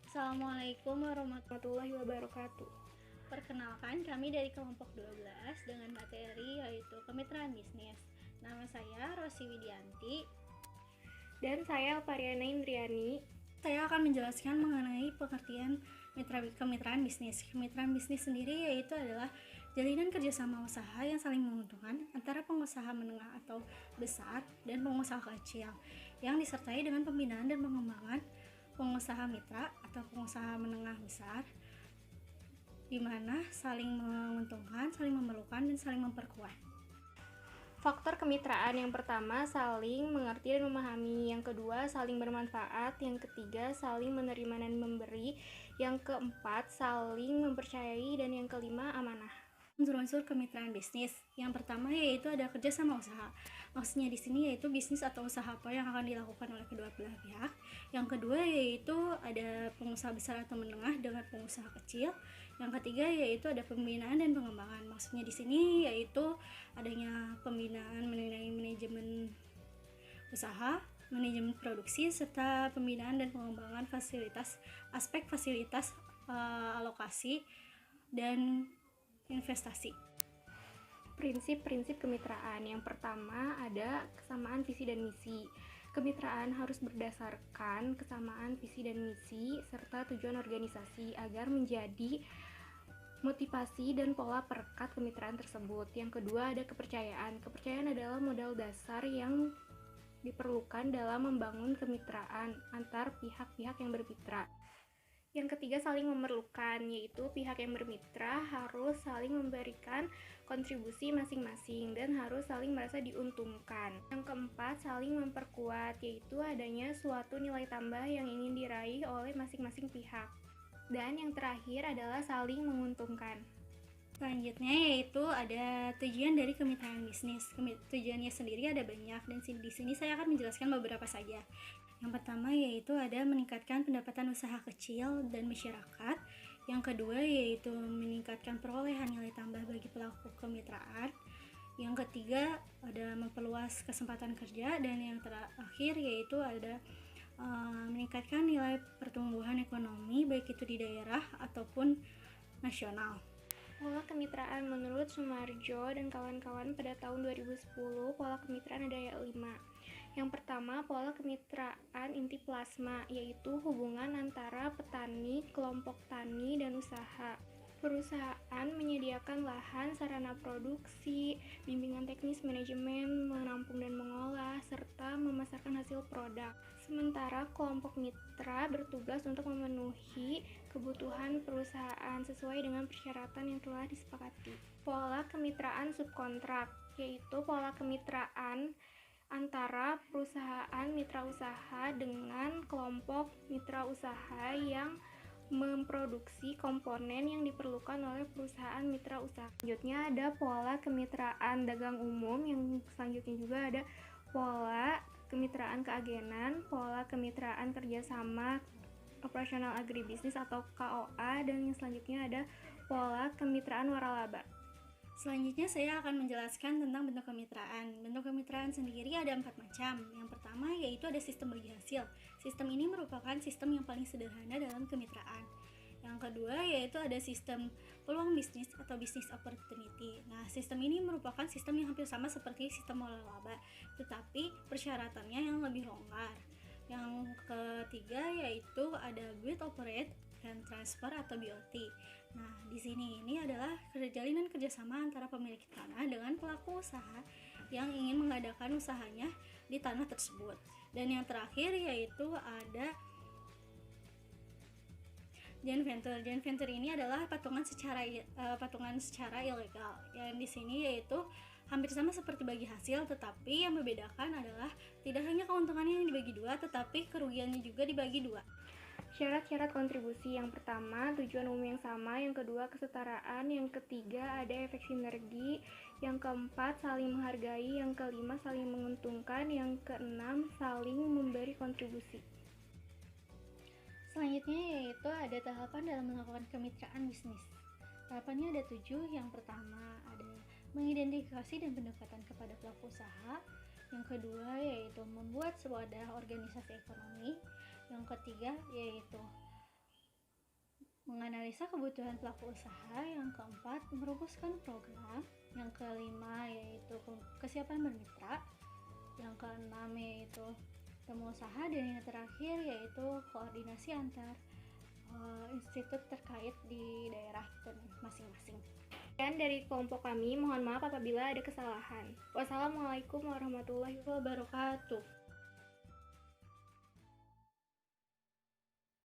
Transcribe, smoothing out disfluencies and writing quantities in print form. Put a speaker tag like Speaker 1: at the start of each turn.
Speaker 1: Assalamualaikum warahmatullahi wabarakatuh. Perkenalkan, kami dari kelompok 12 dengan materi yaitu kemitraan bisnis. Nama saya Rosi Widianti.
Speaker 2: Dan saya Pariana Indriani.
Speaker 1: Saya akan menjelaskan mengenai pengertian kemitraan bisnis. Kemitraan bisnis sendiri yaitu adalah jalinan kerjasama usaha yang saling menguntungkan antara pengusaha menengah atau besar dan pengusaha kecil yang disertai dengan pembinaan dan pengembangan pengusaha mitra atau pengusaha menengah besar, di mana saling menguntungkan, saling memerlukan, dan saling memperkuat.
Speaker 2: Faktor kemitraan yang pertama, saling mengerti dan memahami. Yang kedua, saling bermanfaat. Yang ketiga, saling menerima dan memberi. Yang keempat, saling mempercayai. Dan yang kelima, amanah.
Speaker 1: Unsur-unsur kemitraan bisnis. Yang pertama yaitu ada kerjasama usaha. Maksudnya di sini yaitu bisnis atau usaha apa yang akan dilakukan oleh kedua belah pihak. Yang kedua yaitu ada pengusaha besar atau menengah dengan pengusaha kecil. Yang ketiga yaitu ada pembinaan dan pengembangan. Maksudnya di sini yaitu adanya pembinaan mengenai manajemen usaha, manajemen produksi, serta pembinaan dan pengembangan aspek fasilitas, alokasi, dan investasi.
Speaker 2: Prinsip-prinsip kemitraan. Yang pertama ada kesamaan visi dan misi. Kemitraan harus berdasarkan kesamaan visi dan misi serta tujuan organisasi agar menjadi motivasi dan pola perekat kemitraan tersebut. Yang kedua ada kepercayaan. Kepercayaan adalah modal dasar yang diperlukan dalam membangun kemitraan antar pihak-pihak yang bermitra. Yang ketiga saling memerlukan, yaitu pihak yang bermitra harus saling memberikan kontribusi masing-masing dan harus saling merasa diuntungkan. Yang keempat saling memperkuat, yaitu adanya suatu nilai tambah yang ingin diraih oleh masing-masing pihak. Dan yang terakhir adalah saling menguntungkan.
Speaker 1: Selanjutnya yaitu ada tujuan dari kemitraan bisnis. Tujuannya sendiri ada banyak dan di sini saya akan menjelaskan beberapa saja. Yang pertama yaitu ada meningkatkan pendapatan usaha kecil dan masyarakat. Yang kedua yaitu meningkatkan perolehan nilai tambah bagi pelaku kemitraan. Yang ketiga ada memperluas kesempatan kerja, dan yang terakhir yaitu ada meningkatkan nilai pertumbuhan ekonomi baik itu di daerah ataupun nasional.
Speaker 2: Pola kemitraan menurut Sumarjo dan kawan-kawan pada tahun 2010, pola kemitraan ada 5. Yang pertama, pola kemitraan inti plasma, yaitu hubungan antara petani, kelompok tani, dan usaha. Perusahaan menyediakan lahan, sarana produksi, bimbingan teknis, manajemen, menampung dan mengolah, serta memasarkan hasil produk. Sementara kelompok mitra bertugas untuk memenuhi kebutuhan perusahaan sesuai dengan persyaratan yang telah disepakati. Pola kemitraan subkontrak, yaitu pola kemitraan antara perusahaan mitra usaha dengan kelompok mitra usaha yang memproduksi komponen yang diperlukan oleh perusahaan mitra usaha. Selanjutnya ada pola kemitraan dagang umum, yang selanjutnya juga ada pola kemitraan keagenan, pola kemitraan kerjasama operasional agribisnis atau KOA, dan yang selanjutnya ada pola kemitraan waralaba.
Speaker 1: Selanjutnya saya akan menjelaskan tentang bentuk kemitraan. Bentuk kemitraan sendiri ada 4 macam. Yang pertama yaitu ada sistem bagi hasil. Sistem ini merupakan sistem yang paling sederhana dalam kemitraan. Yang kedua yaitu ada sistem peluang bisnis atau business opportunity. Nah, sistem ini merupakan sistem yang hampir sama seperti sistem waralaba, tetapi persyaratannya yang lebih longgar. Yang ketiga yaitu ada build, operate, dan transfer atau BOT. Nah, di sini ini adalah jalinan kerjasama antara pemilik tanah dengan pelaku usaha yang ingin mengadakan usahanya di tanah tersebut. Dan yang terakhir yaitu ada joint venture. Joint venture ini adalah patungan secara ilegal. Yang di sini yaitu hampir sama seperti bagi hasil, tetapi yang membedakan adalah tidak hanya keuntungannya yang dibagi dua, tetapi kerugiannya juga dibagi dua.
Speaker 2: Syarat-syarat kontribusi. Yang pertama, tujuan umum yang sama. Yang kedua, kesetaraan. Yang ketiga, ada efek sinergi. Yang keempat, saling menghargai. Yang kelima, saling menguntungkan. Yang keenam, saling memberi kontribusi.
Speaker 1: Selanjutnya yaitu ada tahapan dalam melakukan kemitraan bisnis. Tahapannya ada 7. Yang pertama ada mengidentifikasi dan pendekatan kepada pelaku usaha. Yang kedua yaitu membuat sebuah organisasi ekonomi. Yang ketiga yaitu menganalisa kebutuhan pelaku usaha, yang keempat merumuskan program, yang kelima yaitu kesiapan bermitra, yang keenam yaitu temu usaha, dan yang terakhir yaitu koordinasi antar institut terkait di daerah masing-masing.
Speaker 2: Dan dari kelompok kami, mohon maaf apabila ada kesalahan. Wassalamualaikum warahmatullahi wabarakatuh.